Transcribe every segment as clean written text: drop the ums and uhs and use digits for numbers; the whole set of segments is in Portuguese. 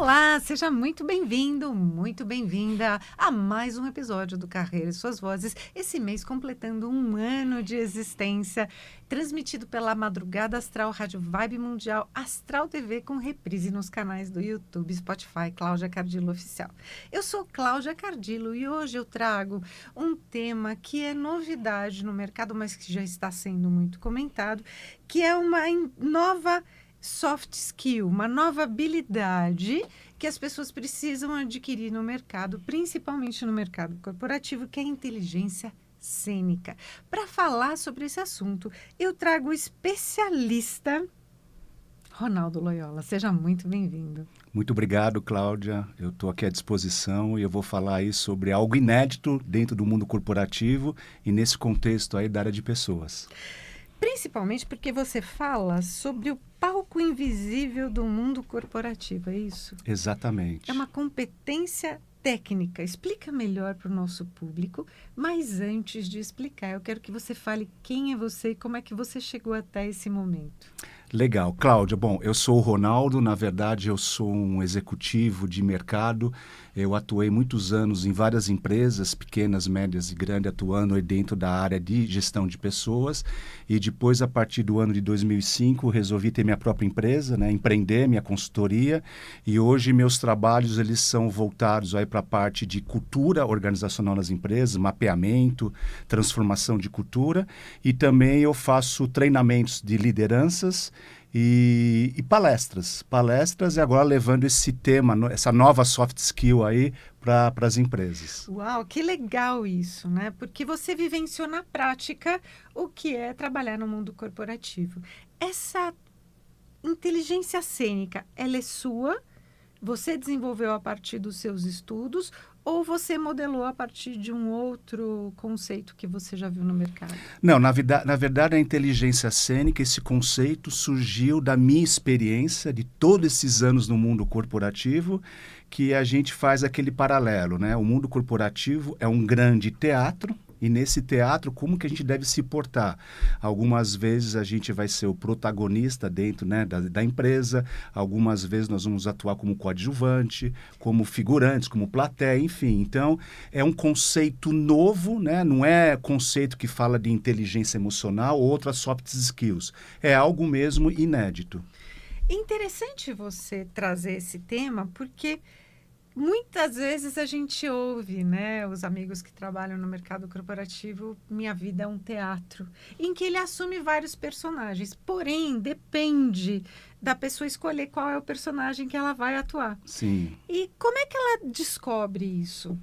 Olá, seja muito bem-vindo, muito bem-vinda a mais um episódio do Carreira e Suas Vozes. Esse mês completando um ano de existência, transmitido pela Madrugada Astral, Rádio Vibe Mundial, Astral TV com reprise nos canais do YouTube, Spotify, Cláudia Cardillo Oficial. Eu sou Cláudia Cardillo e hoje eu trago um tema que é novidade no mercado, mas que já está sendo muito comentado, que é uma nova soft skill, uma nova habilidade que as pessoas precisam adquirir no mercado, principalmente no mercado corporativo, que é a inteligência cênica. Para falar sobre esse assunto, eu trago o especialista Ronaldo Loyola. Seja muito bem-vindo. Muito obrigado, Cláudia. Eu estou aqui à disposição e eu vou falar aí sobre algo inédito dentro do mundo corporativo e nesse contexto aí da área de pessoas. Principalmente porque você fala sobre o palco invisível do mundo corporativo, é isso? Exatamente. É uma competência técnica. Explica melhor para o nosso público, mas antes de explicar, eu quero que você fale quem é você e como é que você chegou até esse momento. Legal. Cláudia, bom, eu sou o Ronaldo, na verdade eu sou um executivo de mercado, eu atuei muitos anos em várias empresas, pequenas, médias e grandes, atuando aí dentro da área de gestão de pessoas e depois, a partir do ano de 2005, resolvi ter minha própria empresa, né, empreender minha consultoria e hoje meus trabalhos eles são voltados aí para a parte de cultura organizacional nas empresas, mapeamento, transformação de cultura e também eu faço treinamentos de lideranças e palestras e agora levando esse tema, essa nova soft skill aí para as empresas. Uau, que legal isso, né? Porque você vivenciou na prática o que é trabalhar no mundo corporativo. Essa inteligência cênica, ela é sua? Você desenvolveu a partir dos seus estudos ou você modelou a partir de um outro conceito que você já viu no mercado? Não, na verdade a inteligência cênica, esse conceito surgiu da minha experiência de todos esses anos no mundo corporativo, que a gente faz aquele paralelo, né? O mundo corporativo é um grande teatro, e nesse teatro, como que a gente deve se portar? Algumas vezes a gente vai ser o protagonista dentro, né, da empresa, algumas vezes nós vamos atuar como coadjuvante, como figurantes, como plateia, enfim. Então, é um conceito novo, né? Não é conceito que fala de inteligência emocional ou outras soft skills. É algo mesmo inédito. Interessante você trazer esse tema, porque muitas vezes a gente ouve, né, os amigos que trabalham no mercado corporativo, minha vida é um teatro, em que ele assume vários personagens. Porém, depende da pessoa escolher qual é o personagem que ela vai atuar. Sim. E como é que ela descobre isso?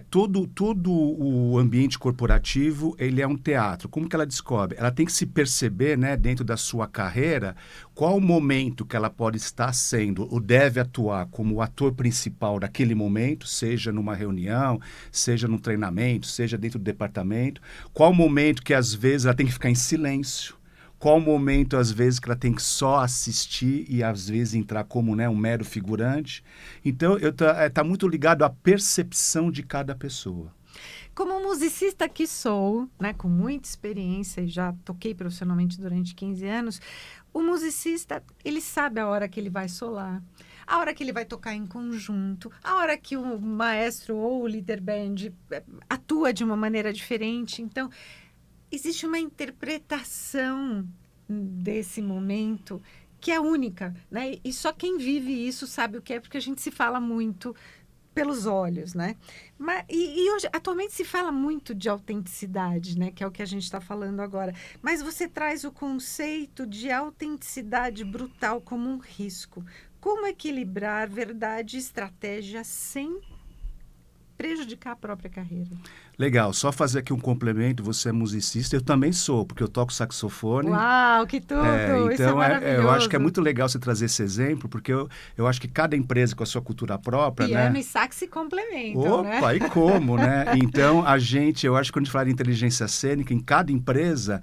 Todo o ambiente corporativo, ele é um teatro. Como que ela descobre? Ela tem que se perceber, né, dentro da sua carreira, qual o momento que ela pode estar sendo ou deve atuar como o ator principal daquele momento, seja numa reunião, seja num treinamento, seja dentro do departamento. Qual o momento que, às vezes, ela tem que ficar em silêncio. Qual o momento, às vezes, que ela tem que só assistir e, às vezes, entrar como, né, um mero figurante. Então, tá muito ligado à percepção de cada pessoa. Como musicista que sou, né, com muita experiência e já toquei profissionalmente durante 15 anos, o musicista, ele sabe a hora que ele vai solar, a hora que ele vai tocar em conjunto, a hora que o maestro ou o líder band atua de uma maneira diferente. Então, existe uma interpretação desse momento que é única, né? E só quem vive isso sabe o que é, porque a gente se fala muito pelos olhos, né? E hoje, atualmente se fala muito de autenticidade, né? Que é o que a gente está falando agora. Mas você traz o conceito de autenticidade brutal como um risco. Como equilibrar verdade e estratégia sem prejudicar a própria carreira? Legal, só fazer aqui um complemento, você é musicista, eu também sou, porque eu toco saxofone. Uau, que tudo! Então, Isso é maravilhoso. eu acho que é muito legal você trazer esse exemplo, porque eu acho que cada empresa com a sua cultura própria, Piano né? e sax se complementam, né? Opa, e como, né? Então, eu acho que quando a gente fala de inteligência cênica, em cada empresa,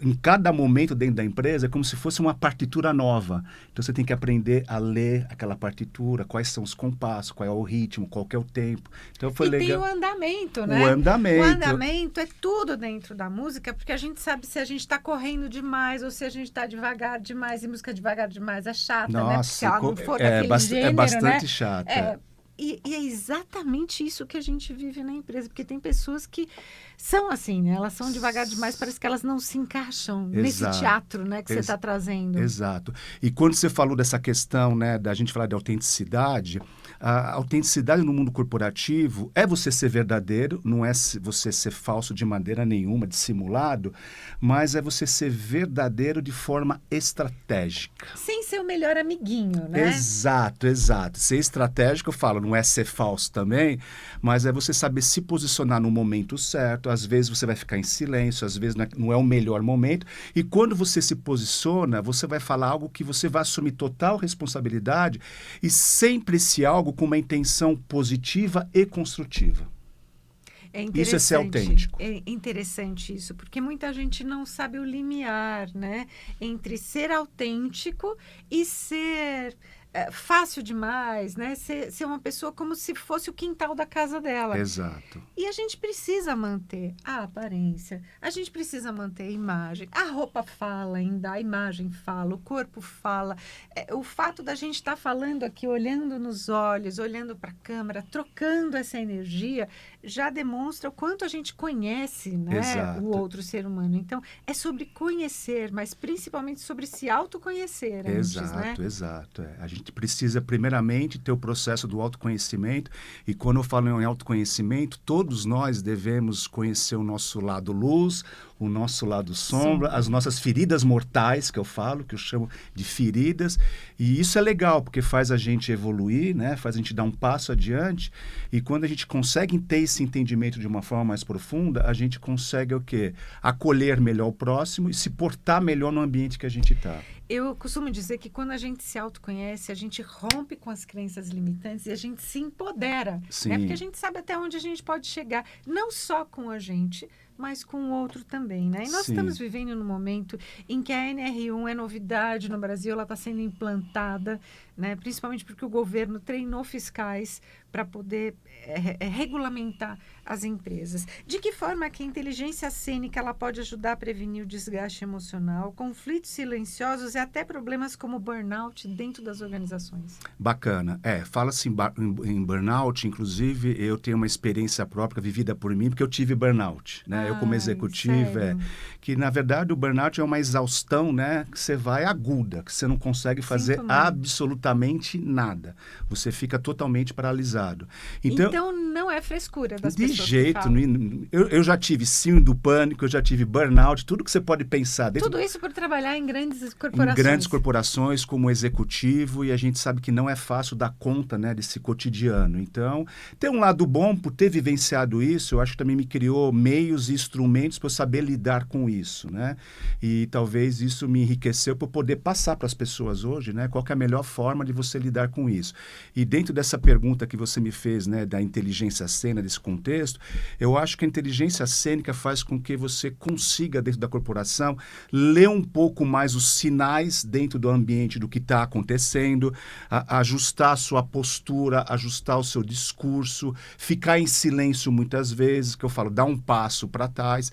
em cada momento dentro da empresa, é como se fosse uma partitura nova. Então, você tem que aprender a ler aquela partitura, quais são os compassos, qual é o ritmo, qual que é o tempo. Então, foi legal. Tem o andamento, né? O andamento. O andamento é tudo dentro da música, porque a gente sabe se a gente está correndo demais ou se a gente está devagar demais. E música devagar demais é chata, né? Porque se Nossa, ela não for daquele é gênero, bastante né? chata. E é exatamente isso que a gente vive na empresa, porque tem pessoas que são assim, né? Elas são devagar demais, parece que elas não se encaixam nesse Exato. teatro, né, que você está trazendo. Exato. E quando você falou dessa questão, né, da gente falar de autenticidade, a autenticidade no mundo corporativo é você ser verdadeiro, não é você ser falso de maneira nenhuma, dissimulado, mas é você ser verdadeiro de forma estratégica. Sem ser o melhor amiguinho, né? Exato, exato. Ser estratégico, eu falo, não é ser falso também, mas é você saber se posicionar no momento certo. Às vezes você vai ficar em silêncio, às vezes não é o melhor momento. E quando você se posiciona, você vai falar algo que você vai assumir total responsabilidade e sempre esse algo com uma intenção positiva e construtiva. Isso é ser autêntico. É interessante isso, porque muita gente não sabe o limiar, né, entre ser autêntico e ser fácil demais, né? Ser uma pessoa como se fosse o quintal da casa dela. Exato. E a gente precisa manter a aparência, a gente precisa manter a imagem. A roupa fala ainda, a imagem fala, o corpo fala. O fato da gente estar falando aqui, olhando nos olhos, olhando para a câmera, trocando essa energia, já demonstra o quanto a gente conhece, né, Exato. o outro ser humano. Então, é sobre conhecer, mas principalmente sobre se autoconhecer antes, né? Exato. A gente precisa, primeiramente, ter o processo do autoconhecimento. E quando eu falo em autoconhecimento, todos nós devemos conhecer o nosso lado luz, o nosso lado sombra, as nossas feridas mortais, que eu chamo de feridas. E isso é legal, porque faz a gente evoluir, né? Faz a gente dar um passo adiante. E quando a gente consegue ter esse entendimento de uma forma mais profunda, a gente consegue o quê? Acolher melhor o próximo e se portar melhor no ambiente que a gente está. Eu costumo dizer que quando a gente se autoconhece, a gente rompe com as crenças limitantes e a gente se empodera. Né? Porque a gente sabe até onde a gente pode chegar, não só com a gente, mas com o outro também, né? E nós estamos vivendo num momento em que a NR1 é novidade no Brasil, ela está sendo implantada, né? Principalmente porque o governo treinou fiscais para poder regulamentar as empresas. De que forma que a inteligência cênica ela pode ajudar a prevenir o desgaste emocional, conflitos silenciosos e até problemas como burnout dentro das organizações? Bacana. Fala-se em burnout, inclusive eu tenho uma experiência própria vivida por mim, porque eu tive burnout, né? Eu como executivo, que na verdade o burnout é uma exaustão, né? Que você vai aguda, que você não consegue fazer absolutamente nada. Você fica totalmente paralisado. Então não é frescura das pessoas. De jeito, eu já tive síndrome do pânico, eu já tive burnout, tudo que você pode pensar. Tudo isso por trabalhar em grandes corporações. Em grandes corporações, como executivo, e a gente sabe que não é fácil dar conta, né, desse cotidiano. Então, tem um lado bom por ter vivenciado isso, eu acho que também me criou meios e instrumentos para eu saber lidar com isso, né? E talvez isso me enriqueceu para eu poder passar para as pessoas hoje, né, qual que é a melhor forma de você lidar com isso. E dentro dessa pergunta que você me fez, né, da inteligência cênica, desse contexto, eu acho que a inteligência cênica faz com que você consiga, dentro da corporação, ler um pouco mais os sinais dentro do ambiente do que está acontecendo, ajustar a sua postura, ajustar o seu discurso, ficar em silêncio muitas vezes, que eu falo, dar um passo para trás,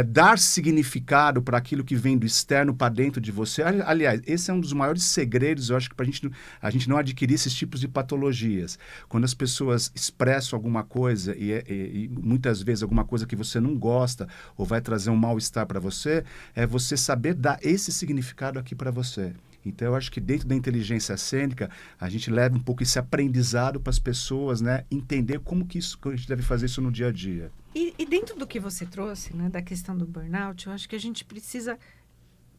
dar significado para aquilo que vem do externo para dentro de você. Aliás, esse é um dos maiores segredos, eu acho que para a gente não adquirir esses tipos de patologias. Quando as pessoas expressam alguma coisa e muitas vezes alguma coisa que você não gosta ou vai trazer um mal-estar para você, é você saber dar esse significado aqui para você. Então, eu acho que dentro da inteligência cênica, a gente leva um pouco esse aprendizado para as pessoas, né, entender como que a gente deve fazer isso no dia a dia. E dentro do que você trouxe, né, da questão do burnout, eu acho que a gente precisa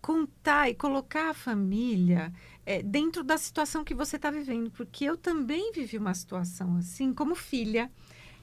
contar e colocar a família dentro da situação que você está vivendo, porque eu também vivi uma situação assim, como filha.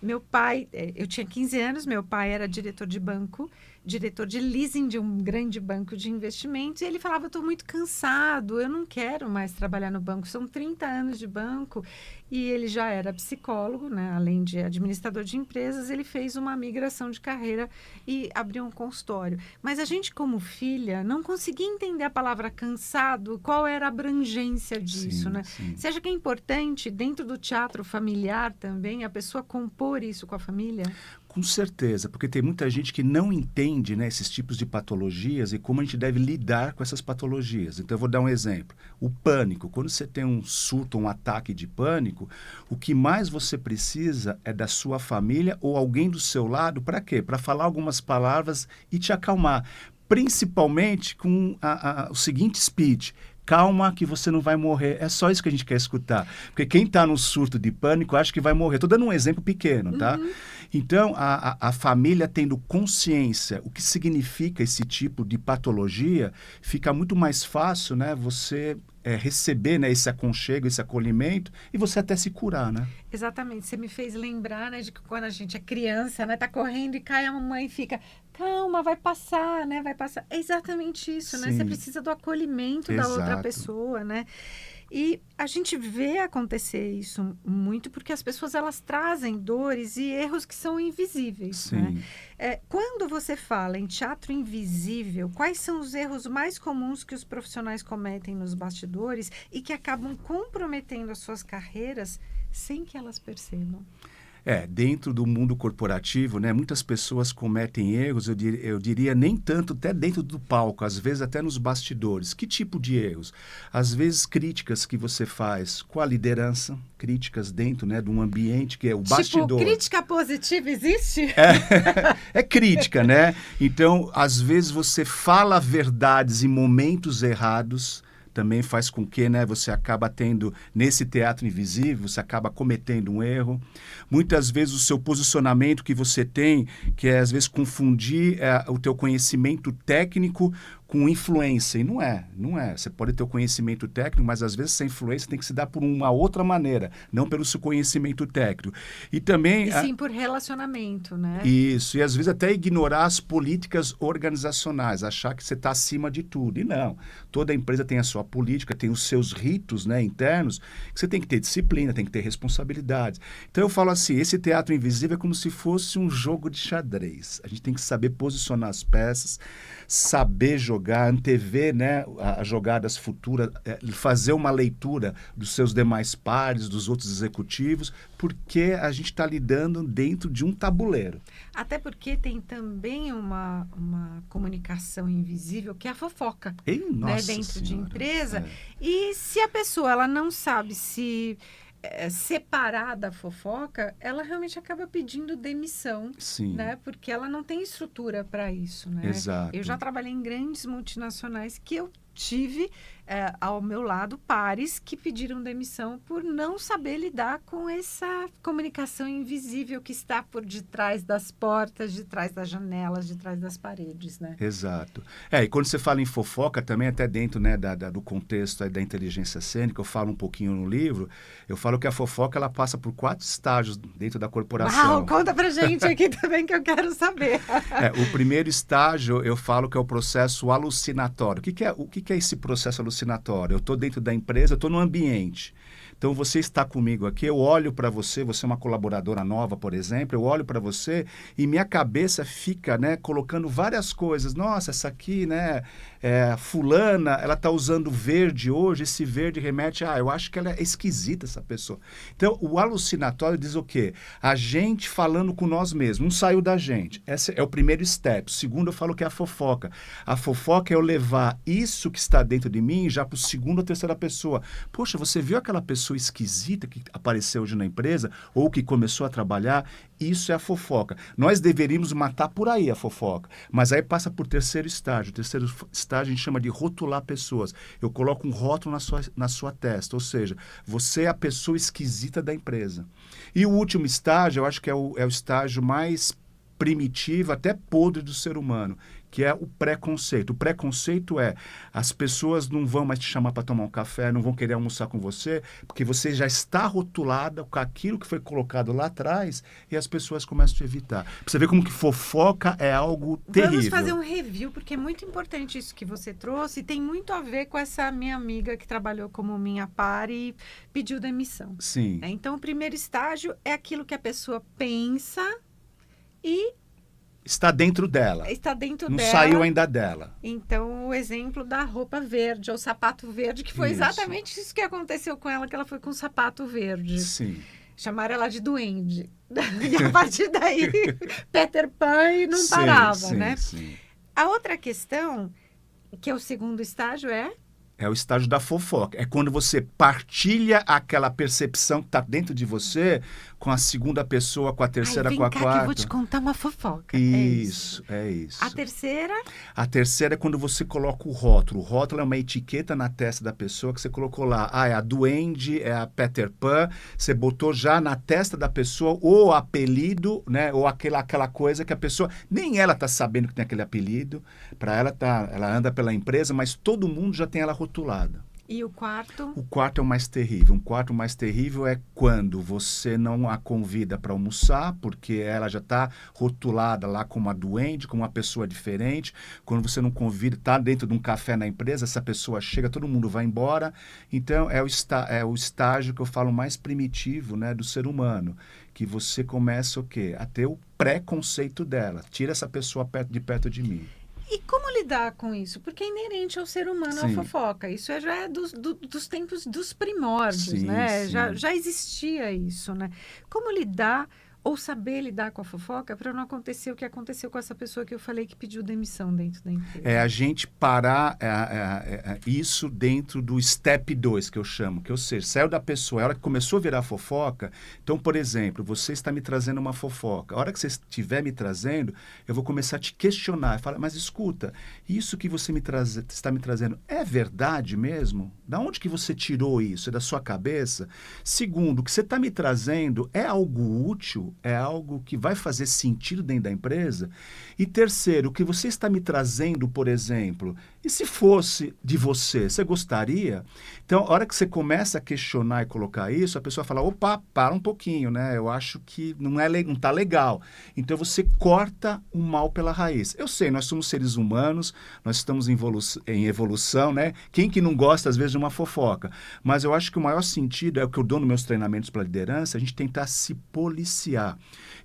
Meu pai, eu tinha 15 anos, meu pai era diretor de banco, diretor de leasing de um grande banco de investimentos, e ele falava, eu estou muito cansado, eu não quero mais trabalhar no banco, são 30 anos de banco, e ele já era psicólogo, né? Além de administrador de empresas, ele fez uma migração de carreira e abriu um consultório. Mas a gente, como filha, não conseguia entender a palavra cansado, qual era a abrangência disso, né? Sim. Você acha que é importante, dentro do teatro familiar também, a pessoa compor isso com a família? Com certeza, porque tem muita gente que não entende, né, esses tipos de patologias e como a gente deve lidar com essas patologias. Então, eu vou dar um exemplo. O pânico. Quando você tem um surto, um ataque de pânico, o que mais você precisa é da sua família ou alguém do seu lado. Para quê? Para falar algumas palavras e te acalmar. Principalmente com o seguinte speech: calma que você não vai morrer. É só isso que a gente quer escutar. Porque quem está no surto de pânico acha que vai morrer. Estou dando um exemplo pequeno, tá? Então, a família tendo consciência o que significa esse tipo de patologia, fica muito mais fácil, né, você receber, né, esse aconchego, esse acolhimento, e você até se curar, né? Exatamente. Você me fez lembrar, né, de que quando a gente é criança, né, tá correndo e cai, a mamãe fica, calma, vai passar, né, vai passar. É exatamente isso, né? Sim. Você precisa do acolhimento da outra Exato. pessoa, né? E a gente vê acontecer isso muito porque as pessoas, elas trazem dores e erros que são invisíveis, né? Sim. Quando você fala em teatro invisível, quais são os erros mais comuns que os profissionais cometem nos bastidores e que acabam comprometendo as suas carreiras sem que elas percebam? Dentro do mundo corporativo, né, muitas pessoas cometem erros, eu diria, nem tanto até dentro do palco, às vezes até nos bastidores. Que tipo de erros? Às vezes críticas que você faz com a liderança, críticas dentro, né, de um ambiente que é o bastidor. Tipo, crítica positiva existe? É crítica, né? Então, às vezes você fala verdades em momentos errados, também faz com que, né, você acaba tendo, nesse teatro invisível, você acaba cometendo um erro. Muitas vezes o seu posicionamento que você tem, que é às vezes confundir o teu conhecimento técnico com influência. E não é. Você pode ter o conhecimento técnico, mas às vezes essa influência tem que se dar por uma outra maneira, não pelo seu conhecimento técnico. E também... E sim por relacionamento, né? Isso, e às vezes até ignorar as políticas organizacionais, achar que você está acima de tudo. E não, toda empresa tem a sua política, tem os seus ritos, né, internos, que você tem que ter disciplina, tem que ter responsabilidades. Então eu falo assim, esse teatro invisível é como se fosse um jogo de xadrez. A gente tem que saber posicionar as peças, saber jogar, antever, né, as jogadas futuras, fazer uma leitura dos seus demais pares, dos outros executivos, porque a gente está lidando dentro de um tabuleiro. Até porque tem também uma comunicação invisível, que é a fofoca, né, dentro de empresa. E se a pessoa ela não sabe se separar da fofoca, ela realmente acaba pedindo demissão, Sim. né? Porque ela não tem estrutura para isso, né? Exato. Eu já trabalhei em grandes multinacionais que eu tive ao meu lado pares que pediram demissão por não saber lidar com essa comunicação invisível que está por detrás das portas, de trás das janelas, de trás das paredes, né? Exato. E quando você fala em fofoca, também até dentro, né, do contexto da inteligência cênica, eu falo um pouquinho no livro, eu falo que a fofoca ela passa por 4 estágios dentro da corporação. Uau, conta pra gente aqui também que eu quero saber. O primeiro estágio, eu falo que é o processo alucinatório. O que é esse processo alucinatório? Eu estou dentro da empresa, eu estou no ambiente. Então, você está comigo aqui, eu olho para você, você é uma colaboradora nova, por exemplo, eu olho para você e minha cabeça fica, né, colocando várias coisas. Nossa, essa aqui, né, fulana, ela está usando verde hoje, esse verde remete eu acho que ela é esquisita, essa pessoa. Então, o alucinatório diz o quê? A gente falando com nós mesmos, não saiu da gente. Esse é o primeiro step. O segundo, eu falo que é a fofoca. A fofoca é eu levar isso que está dentro de mim já para o segundo ou terceira pessoa. Poxa, você viu aquela pessoa esquisita que apareceu hoje na empresa ou que começou a trabalhar? Isso é a fofoca. Nós deveríamos matar por aí a fofoca, mas aí passa por terceiro estágio. O terceiro estágio a gente chama de rotular pessoas. Eu coloco um rótulo na sua testa, ou seja, você é a pessoa esquisita da empresa. E o último estágio, eu acho que é o estágio mais primitivo, até podre do ser humano, que é o preconceito. O preconceito as pessoas não vão mais te chamar para tomar um café, não vão querer almoçar com você, porque você já está rotulada com aquilo que foi colocado lá atrás e as pessoas começam a te evitar. Pra você ver como que fofoca é algo terrível. Vamos fazer um review, porque é muito importante isso que você trouxe e tem muito a ver com essa minha amiga que trabalhou como minha par e pediu demissão. Sim. Então, o primeiro estágio é aquilo que a pessoa pensa e está dentro dela. Está dentro não dela. Não saiu ainda dela. Então, o exemplo da roupa verde, ou sapato verde, que foi exatamente isso que aconteceu com ela, que ela foi com sapato verde. Sim. Chamaram ela de duende. E a partir daí, Peter Pan e não parava, né? Sim. A outra questão, que é o segundo estágio, é... É o estágio da fofoca. É quando você partilha aquela percepção que está dentro de você com a segunda pessoa, com a terceira, Ai, com a vem cá quarta. que eu vou te contar uma fofoca. Isso. A terceira... A terceira é quando você coloca o rótulo. O rótulo é uma etiqueta na testa da pessoa que você colocou lá. Ah, é a Duende, é a Peter Pan. Você botou já na testa da pessoa o apelido, né? Ou aquela coisa que a pessoa... Nem ela está sabendo que tem aquele apelido. Para ela, ela anda pela empresa, mas todo mundo já tem ela rotulada. E o quarto? O quarto é o mais terrível. Um quarto mais terrível é quando você não a convida para almoçar, porque ela já está rotulada lá como uma doente, como uma pessoa diferente. Quando você não convida, está dentro de um café na empresa, essa pessoa chega, todo mundo vai embora. Então, é o estágio que eu falo mais primitivo, né, do ser humano. Que você começa o quê? A ter o preconceito dela. Tira essa pessoa de perto de mim. E como lidar com isso? Porque é inerente ao ser humano a Sim. fofoca. Isso já é dos tempos dos primórdios, Sim, né? sim. Já existia isso, né? Como lidar ou saber lidar com a fofoca para não acontecer o que aconteceu com essa pessoa que eu falei que pediu demissão dentro da empresa? É a gente parar isso dentro do step 2, que eu chamo. Que, ou seja, saiu da pessoa, a hora que começou a virar fofoca. Então, por exemplo, você está me trazendo uma fofoca. A hora que você estiver me trazendo, eu vou começar a te questionar. Falar, mas escuta, isso que você está me trazendo é verdade mesmo? Da onde que você tirou isso? É da sua cabeça? Segundo, o que você está me trazendo é algo útil? É algo que vai fazer sentido dentro da empresa? E terceiro, o que você está me trazendo, por exemplo, e se fosse de você, você gostaria? Então, a hora que você começa a questionar e colocar isso, a pessoa fala, opa, para um pouquinho, né? Eu acho que não está legal. Então, você corta o mal pela raiz. Eu sei, nós somos seres humanos, nós estamos em evolução, né? Quem que não gosta, às vezes, de uma fofoca? Mas eu acho que o maior sentido é o que eu dou nos meus treinamentos para liderança, a gente tentar se policiar.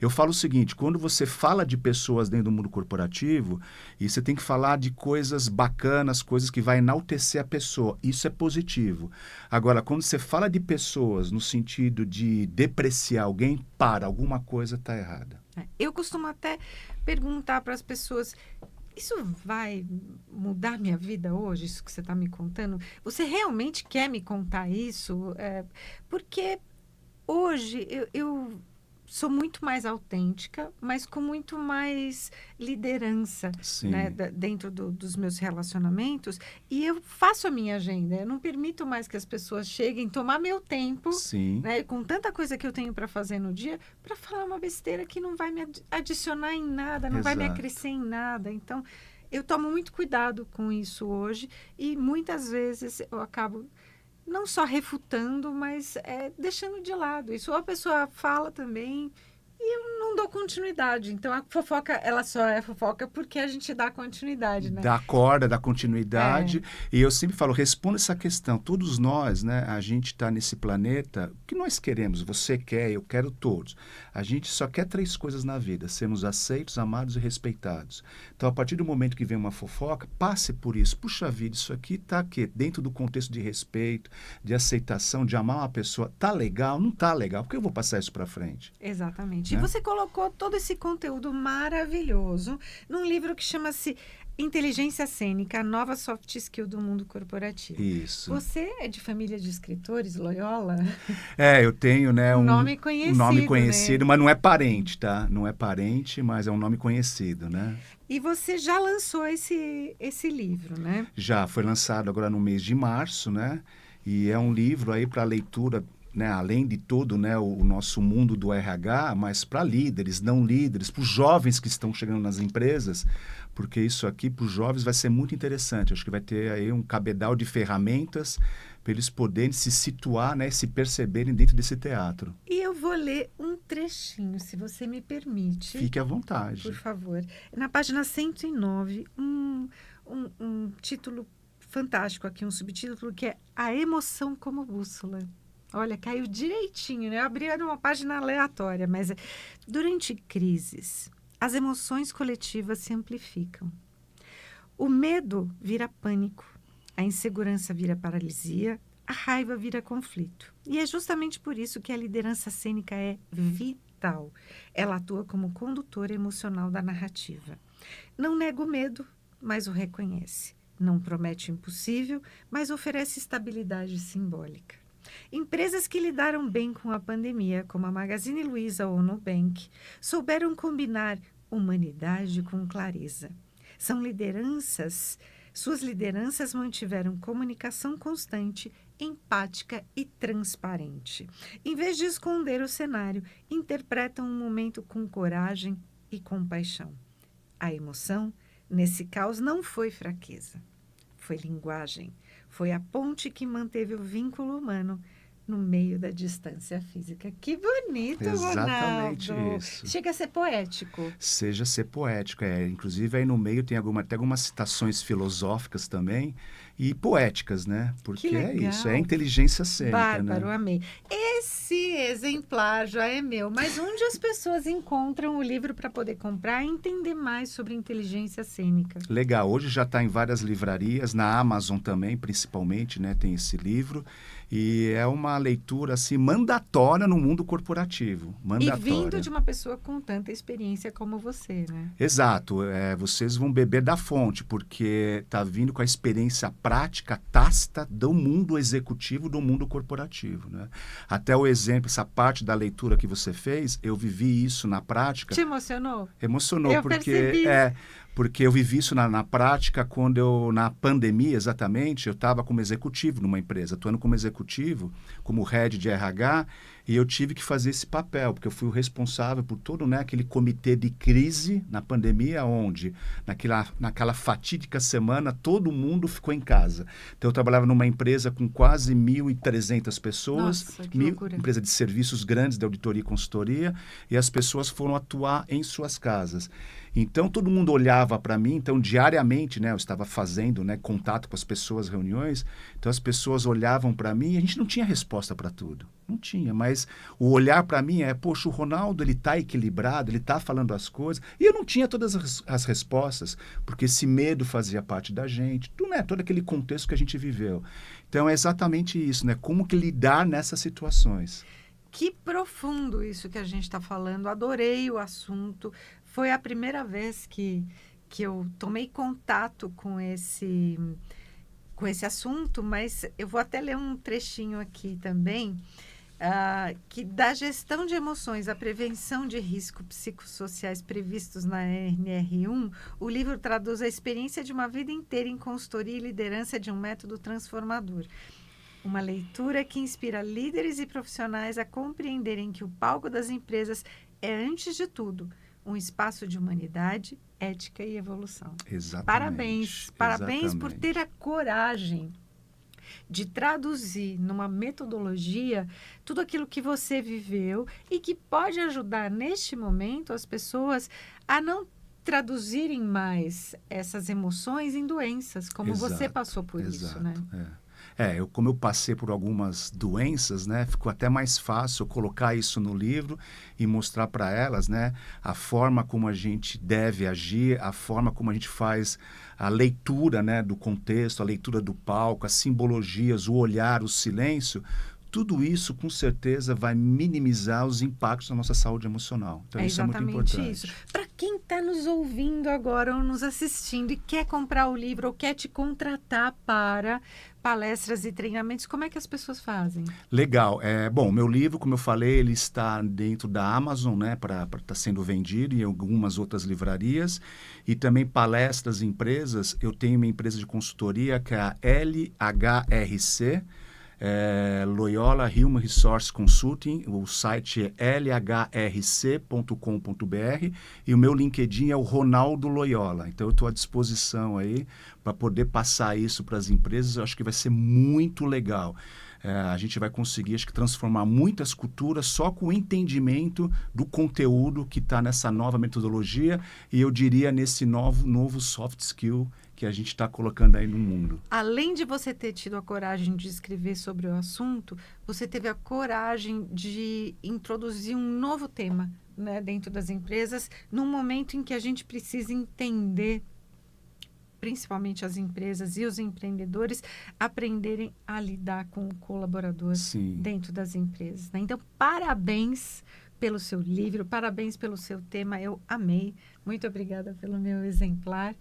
Eu falo o seguinte, quando você fala de pessoas dentro do mundo corporativo, e você tem que falar de coisas bacanas, coisas que vai enaltecer a pessoa, isso é positivo. Agora, quando você fala de pessoas no sentido de depreciar alguém, alguma coisa está errada. Eu costumo até perguntar para as pessoas, isso vai mudar minha vida hoje, isso que você está me contando? Você realmente quer me contar isso? Porque hoje eu sou muito mais autêntica, mas com muito mais liderança, né, dentro dos meus relacionamentos. E eu faço a minha agenda. Eu não permito mais que as pessoas cheguem, tomar meu tempo, né, com tanta coisa que eu tenho para fazer no dia, para falar uma besteira que não vai me adicionar em nada, não vai me acrescer em nada. Então, eu tomo muito cuidado com isso hoje e muitas vezes eu acabo não só refutando, mas deixando de lado. Isso a pessoa fala também e eu não dou continuidade. Então, a fofoca, ela só é fofoca porque a gente dá continuidade, né? Dá corda, dá continuidade. E eu sempre falo, responda essa questão. Todos nós, né, a gente está nesse planeta, o que nós queremos? Você quer, eu quero, todos. A gente só quer 3 coisas na vida, sermos aceitos, amados e respeitados. Então, a partir do momento que vem uma fofoca, passe por isso. Puxa vida, isso aqui está dentro do contexto de respeito, de aceitação, de amar uma pessoa. Tá legal? Não tá legal. Por que eu vou passar isso para frente? Exatamente. Né? E você colocou todo esse conteúdo maravilhoso num livro que chama-se Inteligência Cênica, a nova soft skill do mundo corporativo. Isso. Você é de família de escritores, Loyola? Eu tenho, né, um nome conhecido, nome conhecido, né? mas não é parente, tá? Não é parente, mas é um nome conhecido, né? E você já lançou esse livro, né? Já, foi lançado agora no mês de março, né? E é um livro aí para leitura, né, além de todo, né, o nosso mundo do RH, mas para líderes, não líderes, para os jovens que estão chegando nas empresas, porque isso aqui para os jovens vai ser muito interessante. Acho que vai ter aí um cabedal de ferramentas para eles poderem se situar, né, se perceberem dentro desse teatro. E eu vou ler um trechinho, se você me permite. Fique à vontade. Por favor. Na página 109, um título fantástico aqui, um subtítulo que é A Emoção como Bússola. Olha, caiu direitinho, né? Eu abri uma página aleatória, mas durante crises, as emoções coletivas se amplificam. O medo vira pânico, a insegurança vira paralisia, a raiva vira conflito. E é justamente por isso que a liderança cênica é vital. vital. Ela atua como condutora emocional da narrativa. Não nega o medo, mas o reconhece. Não promete o impossível, mas oferece estabilidade simbólica. Empresas que lidaram bem com a pandemia, como a Magazine Luiza ou o Nubank, souberam combinar humanidade com clareza. Suas lideranças mantiveram comunicação constante, empática e transparente. Em vez de esconder o cenário, interpretam um momento com coragem e compaixão. A emoção, nesse caos, não foi fraqueza, foi linguagem. Foi a ponte que manteve o vínculo humano no meio da distância física. Que bonito, Exatamente Ronaldo! isso. Chega a ser poético. Seja ser poético, inclusive aí no meio tem até algumas citações filosóficas também e poéticas, né? Porque Que é isso, é legal. inteligência cênica, Bárbaro, né? amei. Esse exemplar já é meu, mas onde as pessoas encontram o livro para poder comprar e entender mais sobre inteligência cênica? Legal, hoje já está em várias livrarias, na Amazon também, principalmente, né? Tem esse livro. E é uma leitura assim mandatória no mundo corporativo. E Mandatória. vindo de uma pessoa com tanta experiência como você, né? Exato. Vocês vão beber da fonte, porque está vindo com a experiência prática, tácita do mundo executivo, do mundo corporativo. Né? Até o exemplo, essa parte da leitura que você fez, eu vivi isso na prática. Te emocionou? Emocionou, Eu porque percebi. porque eu vivi isso na prática quando na pandemia, exatamente, eu estava como executivo numa empresa, atuando como executivo, como head de RH, e eu tive que fazer esse papel, porque eu fui o responsável por todo, né, aquele comitê de crise na pandemia, onde naquela fatídica semana todo mundo ficou em casa. Então eu trabalhava numa empresa com quase 1.300 pessoas, Nossa, que loucura. empresa de serviços grandes de auditoria e consultoria, e as pessoas foram atuar em suas casas. Então, todo mundo olhava para mim, então, diariamente, né, eu estava fazendo, né, contato com as pessoas, reuniões, então as pessoas olhavam para mim e a gente não tinha resposta para tudo. Não tinha, mas o olhar para mim poxa, o Ronaldo, ele está equilibrado, ele está falando as coisas, e eu não tinha todas as respostas, porque esse medo fazia parte da gente, todo aquele contexto que a gente viveu. Então, é exatamente isso, né, como que lidar nessas situações. Que profundo isso que a gente está falando. Adorei o assunto. Foi a primeira vez que eu tomei contato com esse assunto, mas eu vou até ler um trechinho aqui também, que da gestão de emoções, a prevenção de riscos psicossociais previstos na NR1, o livro traduz a experiência de uma vida inteira em consultoria e liderança de um método transformador. Uma leitura que inspira líderes e profissionais a compreenderem que o palco das empresas é, antes de tudo, um espaço de humanidade, ética e evolução. Exatamente. Parabéns por ter a coragem de traduzir numa metodologia tudo aquilo que você viveu e que pode ajudar, neste momento, as pessoas a não traduzirem mais essas emoções em doenças, como você passou por isso, né? Como eu passei por algumas doenças, né, ficou até mais fácil eu colocar isso no livro e mostrar para elas, né, a forma como a gente deve agir, a forma como a gente faz a leitura, né, do contexto, a leitura do palco, as simbologias, o olhar, o silêncio. Tudo isso, com certeza, vai minimizar os impactos na nossa saúde emocional. Então, isso é muito importante. Isso. Para quem está nos ouvindo agora ou nos assistindo e quer comprar o livro ou quer te contratar para palestras e treinamentos, como é que as pessoas fazem? Legal. Bom, meu livro, como eu falei, ele está dentro da Amazon, né, para estar sendo vendido em algumas outras livrarias. E também palestras em empresas. Eu tenho uma empresa de consultoria que é a LHRC, Loyola Human Resource Consulting, o site é lhrc.com.br e o meu LinkedIn é o Ronaldo Loyola. Então eu estou à disposição aí para poder passar isso para as empresas. Eu acho que vai ser muito legal. A gente vai conseguir, acho que, transformar muitas culturas só com o entendimento do conteúdo que está nessa nova metodologia e eu diria nesse novo soft skill que a gente está colocando aí no mundo. Além de você ter tido a coragem de escrever sobre o assunto, você teve a coragem de introduzir um novo tema, né, dentro das empresas, num momento em que a gente precisa entender, principalmente as empresas e os empreendedores, aprenderem a lidar com o colaborador dentro das empresas, né? Então, parabéns pelo seu livro, parabéns pelo seu tema, eu amei. Muito obrigada pelo meu exemplar.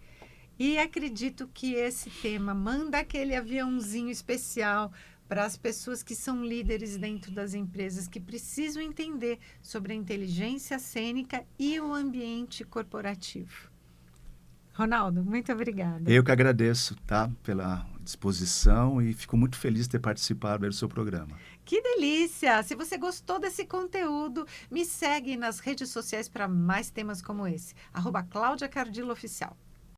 E acredito que esse tema manda aquele aviãozinho especial para as pessoas que são líderes dentro das empresas, que precisam entender sobre a inteligência cênica e o ambiente corporativo. Ronaldo, muito obrigada. Eu que agradeço, tá, pela disposição e fico muito feliz de ter participado do seu programa. Que delícia! Se você gostou desse conteúdo, me segue nas redes sociais para mais temas como esse. @CláudiaCardillo Oficial.